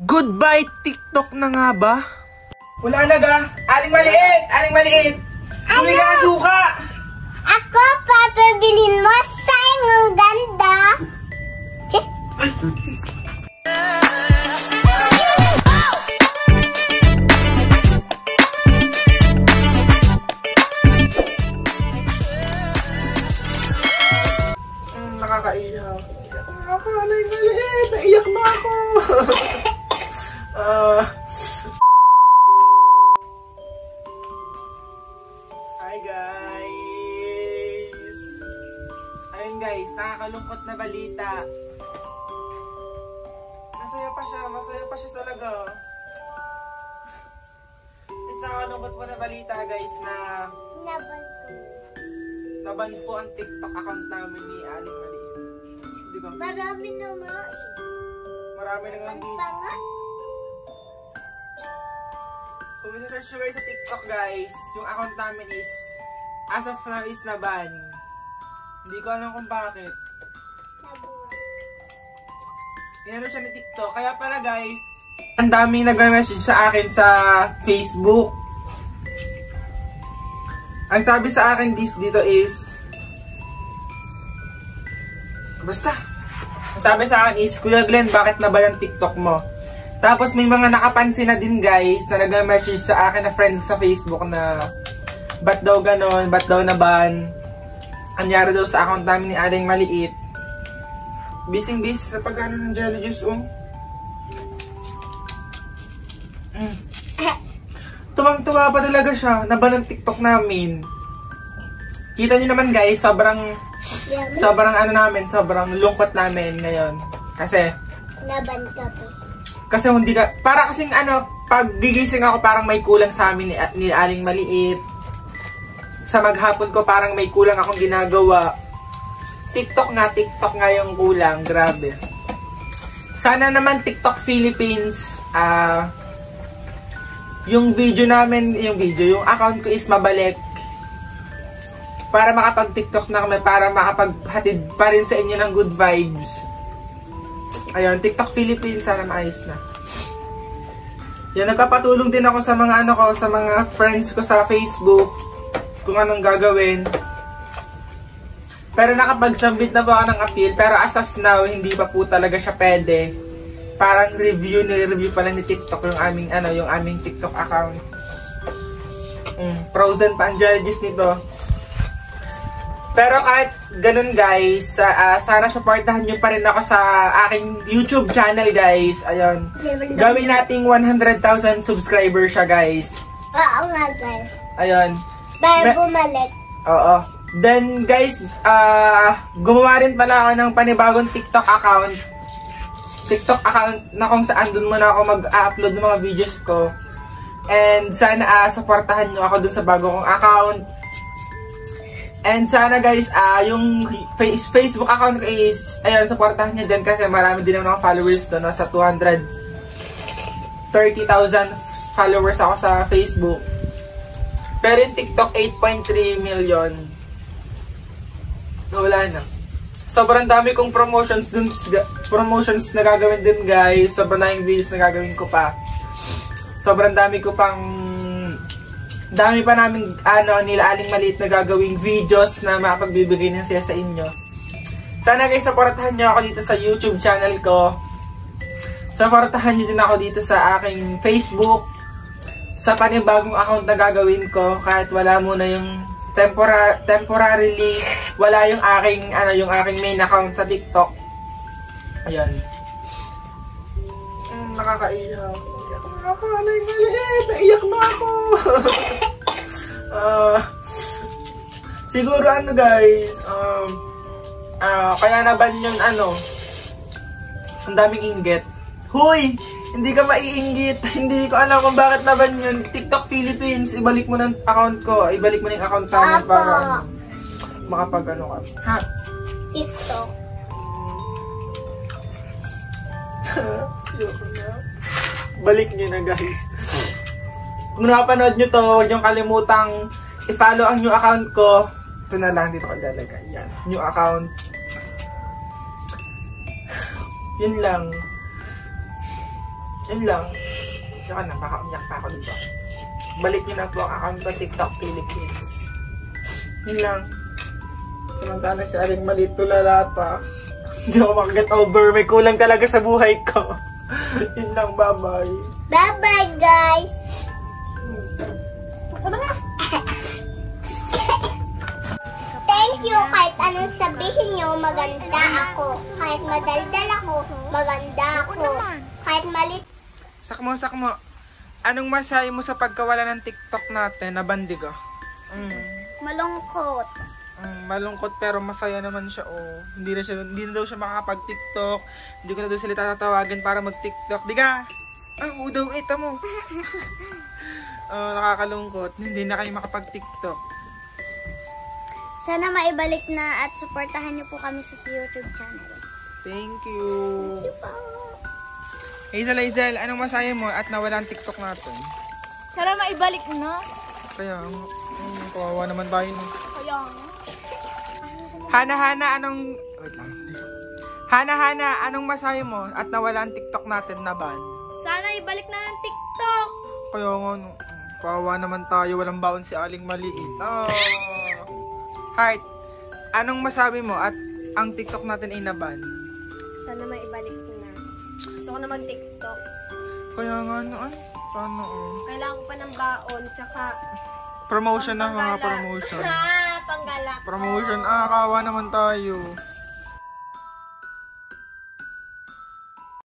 Goodbye TikTok na nga ba? Wala na ga. Aling maliit! Aling maliit! Bumili ka ng suka! Ako papabilin mo sa ang ganda. Check. Nakakaiyak. Ako, aling maliit! Naiyak na ako! Hi guys! Ayun guys, nakakalungkot na balita. Masaya pa siya talaga. Guys, nakakalungkot po na balita guys na naban po ang TikTok account namin ni Aling Maliit. Diba? Marami naman. Marami naman din. Kung isa-search nyo guys sa TikTok guys, yung account namin is, as of now is naban. Hindi ko alam kung bakit. Inano siya ni TikTok. Kaya pala guys, ang daming nag-message sa akin sa Facebook. Ang sabi sa akin dito is, basta. Ang sabi sa akin is, Kuya Glenn, bakit naban ang TikTok mo? Tapos may mga nakapansin na din guys na nag-message sa akin na friends sa Facebook na ba't daw ganon, ba't daw naban. Anyari daw sa account namin ni Aling Maliit. Busy sa pagkano ng jelly juice, Tuwang-tuwa pa talaga siya, naban ang TikTok namin. Kita nyo naman guys, sobrang lungkot namin ngayon. Kasi Naban ka po. Kasi hindi ka, para kasing pag gigising ako parang may kulang sa amin ni Aling Maliit. Sa maghapon ko parang may kulang akong ginagawa. TikTok nga yung kulang, grabe. Sana naman TikTok Philippines, yung account ko is mabalik. Para makapag-TikTok na kami, para makapaghatid pa rin sa inyo ng good vibes. Ayun, TikTok Philippines, sana maayos na. Yan, nagpapatulong din ako sa mga sa mga friends ko sa Facebook kung anong gagawin. Pero nakapag-submit na po ako ng appeal, pero as of now, hindi pa po talaga siya pwede. Parang review pala ni TikTok yung aming TikTok account. Frozen pa ang judges nito. Pero kahit ganun guys, sana supportahan nyo pa rin ako sa aking YouTube channel guys. Ayun. Gawin nating 100,000 subscribers siya guys. Oo nga guys. Ayun. Para bumalik. Oo. Then guys, gumawa rin pala ako ng panibagong TikTok account. TikTok account na kung saan dun muna ako mag-upload ng mga videos ko. And sana supportahan nyo ako dun sa bago kong account. And sana guys, yung Facebook account ko is, ayun, supportahan nyo din kasi marami din naman ako followers doon. Nasa 230,000 followers ako sa Facebook. Pero yung TikTok, 8.3 million. Wala na. Sobrang dami kong promotions na gagawin din guys. Sobrang daming videos na gagawin ko pa. Sobrang dami pa namin nila Aling Maliit na gagawing videos na makapagbibigay ng siya sa inyo. Sana guys, supportahan nyo ako dito sa YouTube channel ko. Supportahan nyo din ako dito sa aking Facebook. Sa panibagong account na gagawin ko, kahit wala muna yung temporarily wala yung aking main account sa TikTok. Ayan. Nakakaiyak. Ako, Aling Maliit, naiyak na ako. Siguro guys, kaya naban yung ang daming inggit. Huy! Hindi ka maiinggit. Hindi ko alam kung bakit naban yun. TikTok Philippines, ibalik mo ng account ko. Ibalik mo ng account namin para makapag ka. Ha? TikTok. Balik nyo na guys. Kung nakapanood nyo to, huwag nyo kalimutang i-follow ang new account ko. Ito na lang, dito ko lalagay. Yan, new account. Yun lang. Yun lang. Yun na, baka umiyak pa ako dito. Balik nyo na po ang account ko, TikTok Philippines. Yun lang. Samantala si Aling Maliit tulala pa. Hindi ako makaget over. May kulang talaga sa buhay ko. Yun lang, bye-bye. Bye-bye, guys. Ano nga? Thank you. Kahit anong sabihin nyo, maganda ako. Kahit madaldal ako, maganda ako. Kahit malit. Sakmo. Anong masahe mo sa pagkawala ng TikTok natin na bandiga? Malungkot. Malungkot pero masaya naman siya, oh. Hindi na daw siya makakapag-TikTok. Hindi ko na daw sila tatawagin para mag-TikTok. Di ka? Oo daw, tamo. Nakakalungkot. Hindi na kayo makapag-TikTok. Sana maibalik na at supportahan niyo po kami sa YouTube channel. Thank you. Hazel, anong masaya mo at nawala ang TikTok natin? Sana maibalik na. Kaya, kawawa naman tayo. No? Kaya Hana, anong... Wait lang. Hana, anong masaya mo at nawala ang TikTok natin na ban? sana ibalik na ng TikTok. Kaya nga, no, kawawa naman tayo. Walang baon si Aling Maliit. Oh. Heart, anong masabi mo at ang TikTok natin ay naban? Sana maibalik na. Gusto ko na mag-TikTok. Kaya nga, no, ay, paano, Kailangan ko pa ng baon, tsaka promotion na mga promotion. Panggala. Promotion, kawa naman tayo.